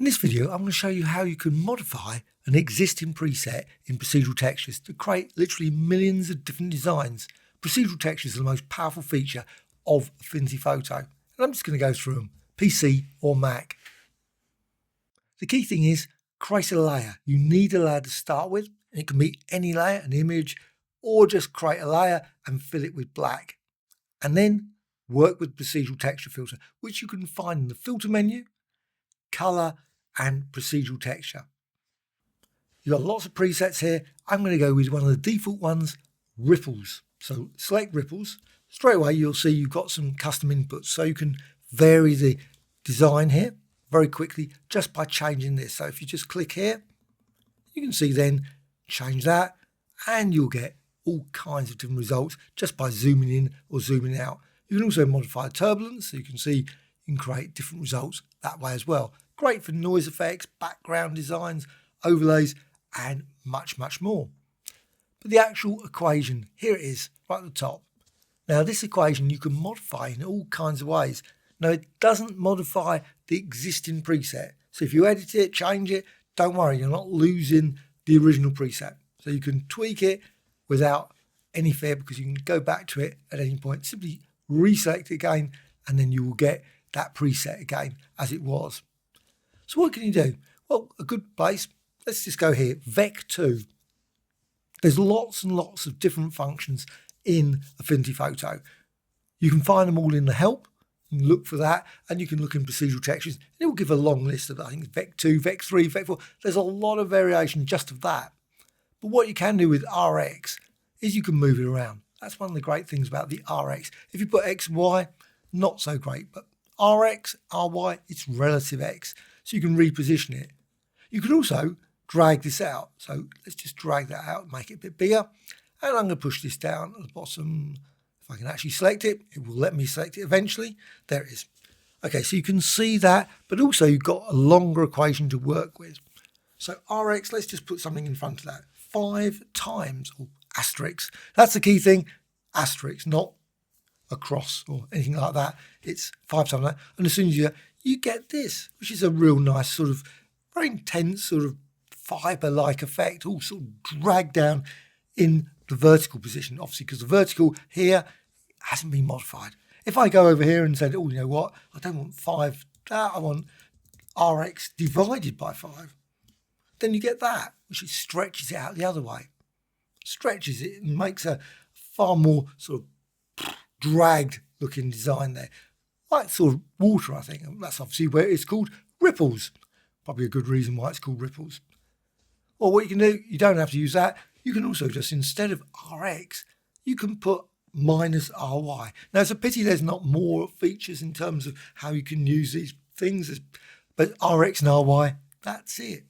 In this video, I'm going to show you how you can modify an existing preset in Procedural Textures to create literally millions of different designs. Procedural Textures are the most powerful feature of Affinity Photo. And I'm just going to go through them, PC or Mac. The key thing is create a layer. You need a layer to start with, and it can be any layer, an image, or just create a layer and fill it with black. And then work with Procedural Texture Filter, which you can find in the Filter menu, Color, and Procedural Texture. You've got lots of presets here. I'm going to go with one of the default ones, Ripples. So select Ripples. Straight away you'll see you've got some custom inputs, so you can vary the design here very quickly just by changing this. So if you just click here, you can see then change that, and you'll get all kinds of different results just by zooming in or zooming out. You can also modify turbulence, so you can see you can create different results that way as well. Great for noise effects, background designs, overlays, and much, much more. But the actual equation, here it is, right at the top. Now this equation you can modify in all kinds of ways. Now it doesn't modify the existing preset. So if you edit it, change it, don't worry, you're not losing the original preset. So you can tweak it without any fear, because you can go back to it at any point. Simply reselect it again, and then you will get that preset again as it was. So what can you do? Well, a good place, let's just go here, Vec2. There's lots and lots of different functions in Affinity Photo. You can find them all in the help. You can look for that, and you can look in Procedural Textures. It will give a long list of, I think, Vec2, Vec3, Vec4. There's a lot of variation just of that. But what you can do with RX is you can move it around. That's one of the great things about the RX. If you put X, Y, not so great, but RX, RY, it's relative X. So you can reposition it. You can also drag this out. So let's just drag that out, make it a bit bigger. And I'm going to push this down at the bottom. If I can actually select it, it will let me select it eventually. There it is. Okay, so you can see that, but also you've got a longer equation to work with. So RX, let's just put something in front of that. 5 times, or asterisk. That's the key thing, asterisk, not a cross or anything like that. It's 5 times that. And as soon as you get this, which is a real nice sort of very intense sort of fiber-like effect, all sort of dragged down in the vertical position, obviously, because the vertical here hasn't been modified. If I go over here and said, oh, you know what, I don't want 5 that, I want RX divided by 5, then you get that, which stretches it out the other way. Stretches it and makes a far more sort of dragged looking design there. Like sort of water, I think. That's obviously where it's called Ripples. Probably a good reason why it's called Ripples. Well, what you can do, you don't have to use that. You can also just, instead of RX, you can put -RY. Now, it's a pity there's not more features in terms of how you can use these things, but RX and RY, that's it.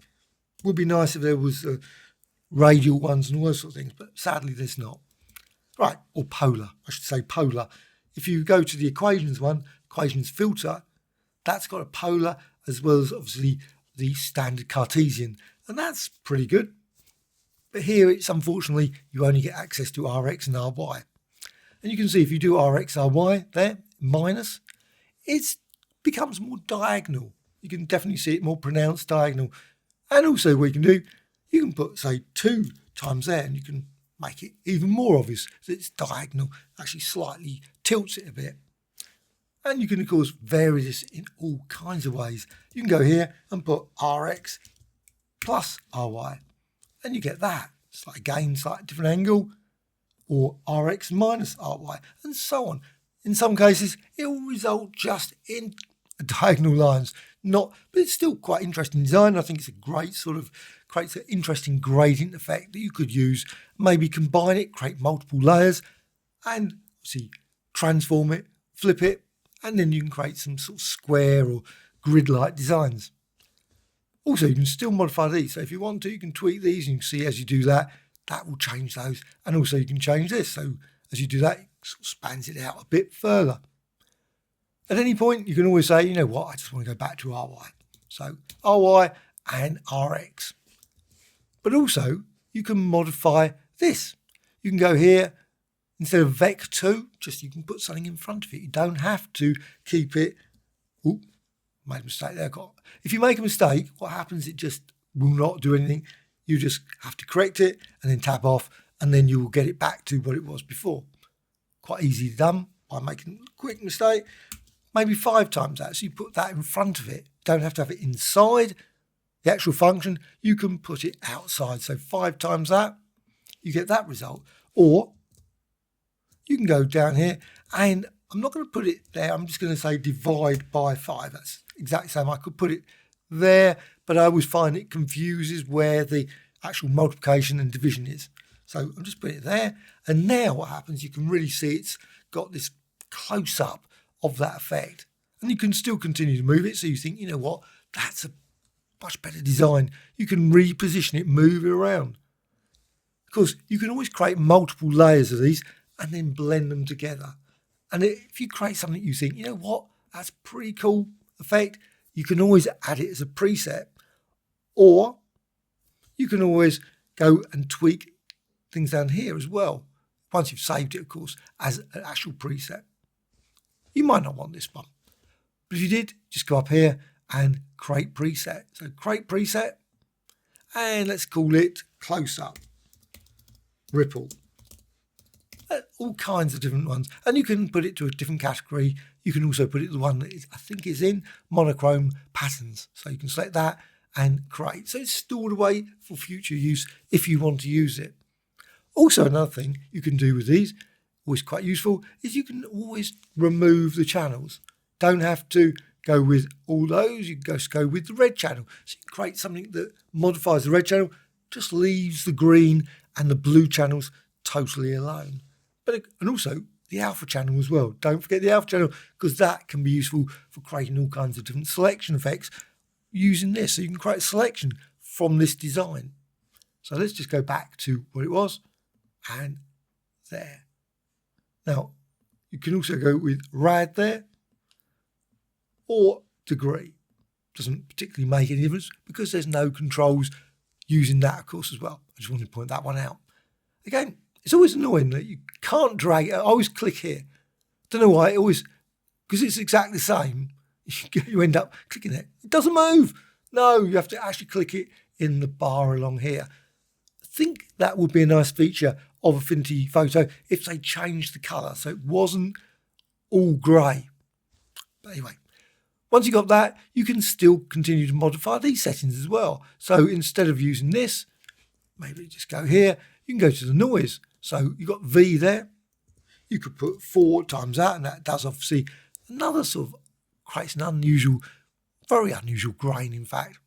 Would be nice if there was radial ones and all those sort of things, but sadly there's not. Right, or polar, I should say polar. If you go to the equations one, equations filter, that's got a polar as well as obviously the standard Cartesian, and that's pretty good. But here it's unfortunately you only get access to RX and RY. And you can see if you do RX, RY there, minus, it becomes more diagonal. You can definitely see it more pronounced diagonal. And also what you can do, you can put, say, 2 times there, and you can make it even more obvious that it's diagonal, actually slightly tilts it a bit. And you can, of course, vary this in all kinds of ways. You can go here and put RX plus RY, and you get that. It's like, again, slightly different angle, or RX minus RY, and so on. In some cases, it will result just in diagonal lines. But it's still quite interesting design. I think it's a great sort of, creates an interesting gradient effect that you could use. Maybe combine it, create multiple layers, and see, transform it, flip it, and then you can create some sort of square or grid-like designs. Also, you can still modify these. So if you want to, you can tweak these, and you can see as you do that, that will change those. And also you can change this. So as you do that, it sort of spans it out a bit further. At any point, you can always say, you know what, I just want to go back to RY. So RY and RX. But also, you can modify this. You can go here, instead of Vec2, just you can put something in front of it. You don't have to keep it Made a mistake there. If you make a mistake, what happens, it just will not do anything. You just have to correct it and then tab off, and then you will get it back to what it was before. Quite easy done by making a quick mistake. Maybe 5 times that. So you put that in front of it. Don't have to have it inside the actual function. You can put it outside. So 5 times that, you get that result. Or you can go down here, and I'm not going to put it there. I'm just going to say divide by 5. That's exactly the same. I could put it there, but I always find it confuses where the actual multiplication and division is. So I'm just putting it there. And now what happens, you can really see it's got this close-up of that effect. And you can still continue to move it. So you think, you know what, that's a much better design. You can reposition it, move it around. Of course, you can always create multiple layers of these and then blend them together. And if you create something you think, you know what, that's a pretty cool effect, you can always add it as a preset. Or you can always go and tweak things down here as well. Once you've saved it, of course, as an actual preset. You might not want this one. But if you did, just go up here and create preset. So create preset, and let's call it close up, ripple. All kinds of different ones. And you can put it to a different category. You can also put it to the one that I think is in monochrome patterns. So you can select that and create. So it's stored away for future use if you want to use it. Also, another thing you can do with these, always quite useful, is you can always remove the channels. Don't have to go with all those. You can just go with the red channel. So you can create something that modifies the red channel, just leaves the green and the blue channels totally alone. And also the alpha channel as well. Don't forget the alpha channel, because that can be useful for creating all kinds of different selection effects using this. So you can create a selection from this design. So let's just go back to what it was, and there. Now, you can also go with rad there, or degree. Doesn't particularly make any difference because there's no controls using that, of course, as well. I just wanted to point that one out. Again, it's always annoying that you can't drag it. I always click here. Don't know why. Because it's exactly the same. You end up clicking it. It doesn't move. No, you have to actually click it in the bar along here. I think that would be a nice feature of Affinity Photo if they changed the colour so it wasn't all grey. But anyway, once you got that, you can still continue to modify these settings as well. So instead of using this, maybe just go here, you can go to the noise. So you've got V there. You could put 4 times that, and that does obviously another sort of creates an unusual, very unusual grain, in fact.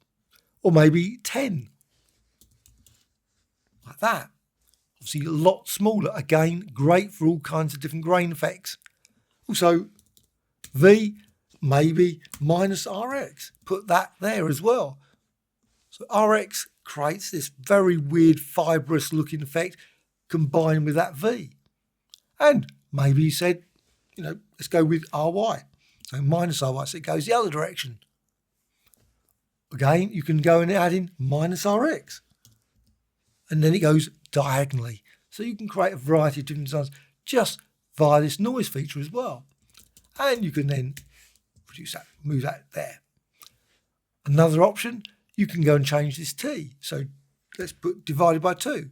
Or maybe 10. Like that. Obviously a lot smaller. Again, great for all kinds of different grain effects. Also, V, maybe minus RX. Put that there as well. So RX creates this very weird fibrous looking effect combined with that V. And maybe you said, let's go with RY. So minus RY, so it goes the other direction. Again, you can go and add in minus RX. And then it goes diagonally. So you can create a variety of different designs just via this noise feature as well. And you can then reduce that, move that there. Another option, you can go and change this T. So let's put divided by 2.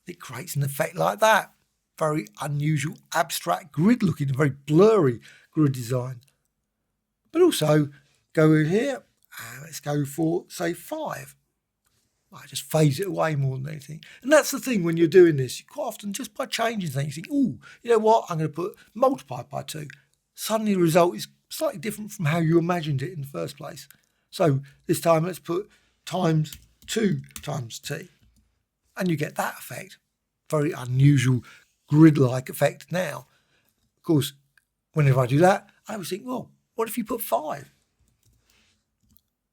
It creates an effect like that. Very unusual, abstract grid looking, very blurry grid design. But also go in here and let's go for, say, 5. I just phase it away more than anything. And that's the thing when you're doing this, you quite often just by changing things, you think, oh, you know what, I'm going to put multiplied by 2. Suddenly the result is slightly different from how you imagined it in the first place. So this time let's put times 2 times T. And you get that effect. Very unusual grid-like effect now. Of course, whenever I do that, I always think, well, what if you put 5?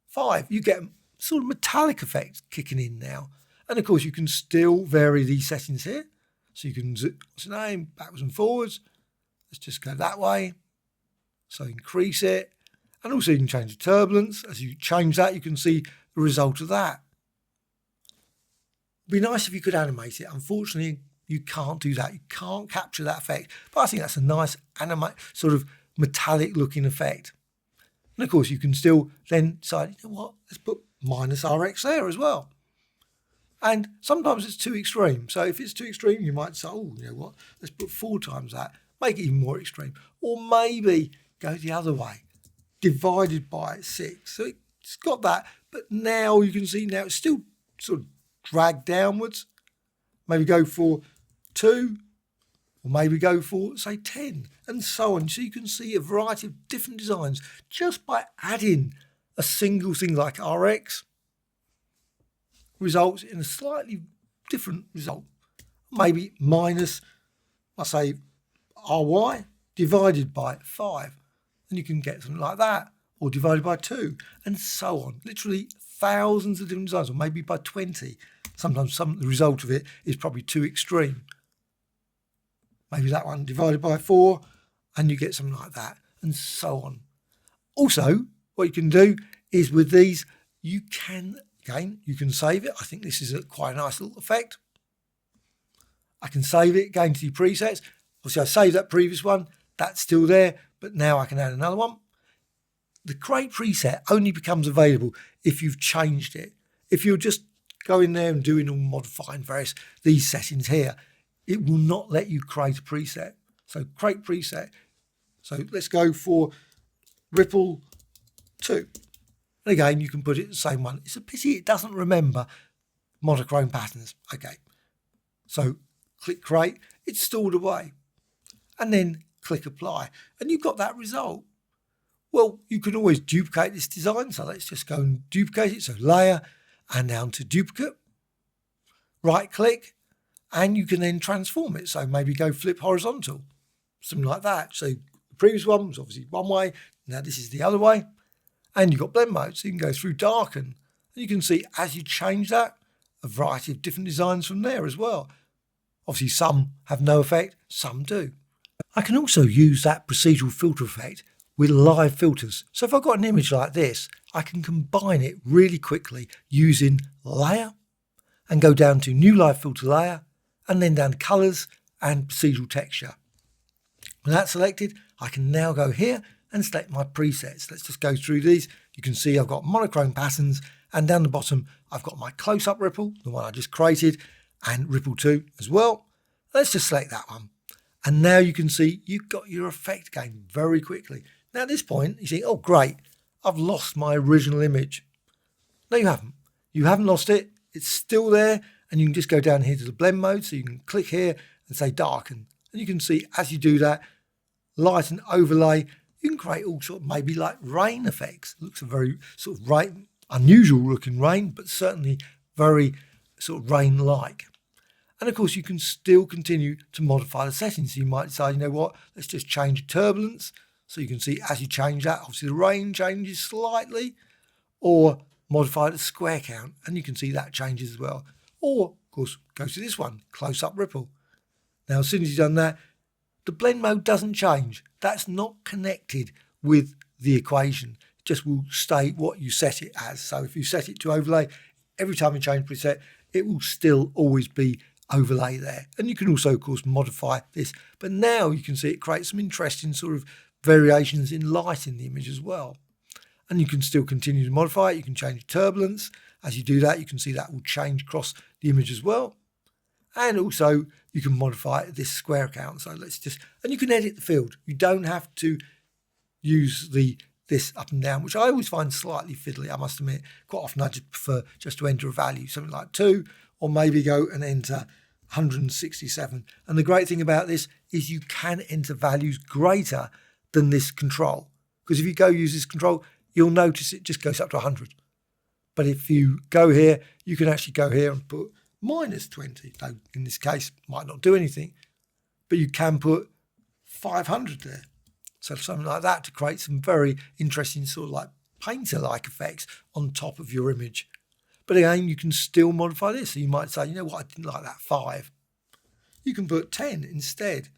5, you get sort of metallic effect kicking in now. And of course, you can still vary these settings here. So you can, what's the name, backwards and forwards. Let's just go that way. So increase it. And also you can change the turbulence. As you change that, you can see the result of that. It'd be nice if you could animate it. Unfortunately, you can't do that. You can't capture that effect. But I think that's a nice sort of metallic looking effect. And of course, you can still then decide, you know what, let's put minus RX there as well. And sometimes it's too extreme. So if it's too extreme, you might say, oh, you know what, let's put 4 times that, make it even more extreme. Or maybe go the other way, divided by 6. So it's got that, but now you can see now it's still sort of dragged downwards. Maybe go for 2, or maybe go for, say, 10, and so on. So you can see a variety of different designs just by adding a single thing like RX results in a slightly different result. Maybe minus, I say, RY divided by 5. And you can get something like that, or divided by 2, and so on. Literally thousands of different designs, or maybe by 20. Sometimes the result of it is probably too extreme. Maybe that one divided by 4, and you get something like that, and so on. Also, what you can do is with these, you can, again, you can save it. I think this is quite a nice little effect. I can save it, go into your presets. Obviously, I saved that previous one. That's still there, but now I can add another one. The Create preset only becomes available if you've changed it. If you're just going there and doing all modifying these settings here, it will not let you create a preset. So Create preset. So let's go for Ripple 2. And again, you can put it the same one. It's a pity it doesn't remember monochrome patterns. Okay. So click Create. It's stored away. And then click Apply. And you've got that result. Well, you can always duplicate this design. So let's just go and duplicate it. So Layer and down to Duplicate. Right click. And you can then transform it. So maybe go flip horizontal. Something like that. So the previous one was obviously one way. Now this is the other way. And you've got blend mode. So you can go through darken. And you can see as you change that, a variety of different designs from there as well. Obviously some have no effect, some do. I can also use that procedural filter effect with live filters. So if I've got an image like this, I can combine it really quickly using Layer and go down to New Live Filter Layer and then down to Colors and Procedural Texture. When that's selected, I can now go here and select my presets. Let's just go through these. You can see I've got monochrome patterns, and down the bottom I've got my close-up ripple, the one I just created, and Ripple 2 as well. Let's just select that one. And now you can see you've got your effect again very quickly. Now at this point, you think, oh great, I've lost my original image. No, you haven't. You haven't lost it. It's still there, and you can just go down here to the blend mode. So you can click here and say darken. And you can see as you do that, light and overlay, you can create all sort of maybe like rain effects. It looks a very sort of unusual looking rain, but certainly very sort of rain-like. And of course, you can still continue to modify the settings. So you might decide, you know what, let's just change turbulence. So you can see as you change that, obviously the rain changes slightly, or modify the square count, and you can see that changes as well. Or, of course, go to this one, close-up ripple. Now, as soon as you've done that, the blend mode doesn't change. That's not connected with the equation. It just will stay what you set it as. So if you set it to overlay, every time you change preset, it will still always be overlay there. And you can also, of course, modify this. But now you can see it creates some interesting sort of variations in light in the image as well. And you can still continue to modify it. You can change turbulence. As you do that, you can see that will change across the image as well. And also you can modify this square count. So let's just, and you can edit the field. You don't have to use this up and down, which I always find slightly fiddly, I must admit. Quite often I just prefer just to enter a value, something like 2, or maybe go and enter 167. And the great thing about this is you can enter values greater than this control. Because if you go use this control, you'll notice it just goes up to 100. But if you go here, you can actually go here and put minus 20. Though in this case, might not do anything, but you can put 500 there. So something like that to create some very interesting sort of like painter-like effects on top of your image. But again, you can still modify this. So you might say, you know what, I didn't like that 5. You can put 10 instead,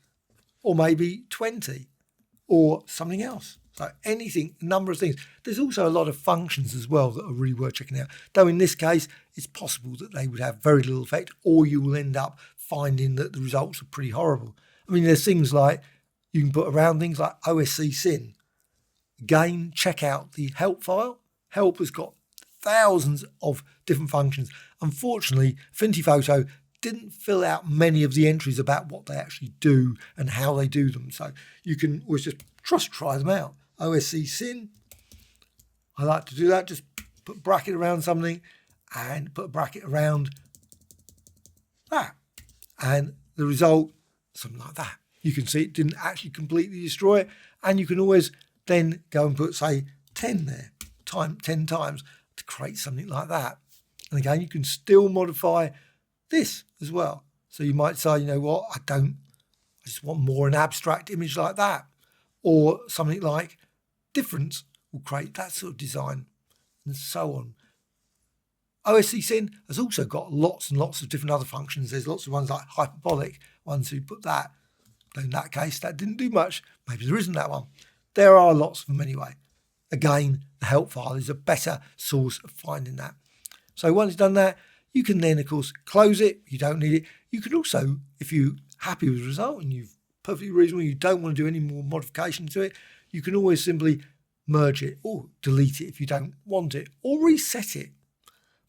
or maybe 20, or something else. So anything, a number of things. There's also a lot of functions as well that are really worth checking out. Though in this case, it's possible that they would have very little effect, or you will end up finding that the results are pretty horrible. I mean, there's things like, you can put around things like OSC Sin. Again, check out the help file. Help has got thousands of different functions. Unfortunately, Affinity Photo didn't fill out many of the entries about what they actually do and how they do them. So you can always just try them out. OSC Sin, I like to do that. Just put a bracket around something and put a bracket around that. And the result, something like that. You can see it didn't actually completely destroy it. And you can always then go and put, say, 10 there, 10 times to create something like that. And again, you can still modify this as well. So you might say, you know what, I just want more an abstract image like that. Or something like difference will create that sort of design, and so on. OSC Sin has also got lots and lots of different other functions. There's lots of ones like hyperbolic ones who put that. In that case, that didn't do much. Maybe there isn't that one. There are lots of them anyway. Again, the help file is a better source of finding that. So once you've done that, you can then, of course, close it. You don't need it. You can also, if you're happy with the result and you've perfectly reasonable, you don't want to do any more modification to it, you can always simply merge it or delete it if you don't want it, or reset it.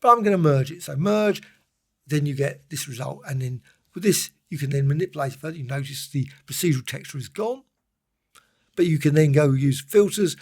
But I'm going to merge it. So merge, then you get this result. And then with this, you can then manipulate it further. You notice the procedural texture is gone. But you can then go use filters,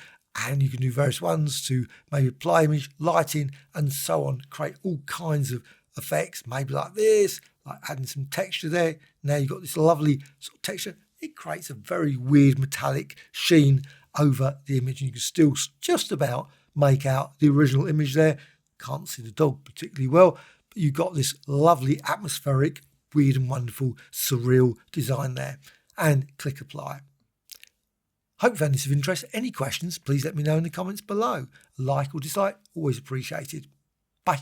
and you can do various ones to maybe apply image, lighting, and so on. Create all kinds of effects, maybe like this, like adding some texture there. Now you've got this lovely sort of texture. It creates a very weird metallic sheen over the image. And you can still just about make out the original image there. Can't see the dog particularly well, but you've got this lovely atmospheric, weird and wonderful, surreal design there. And click apply. Hope you found this of interest. Any questions, please let me know in the comments below. A like or dislike, always appreciated. Bye.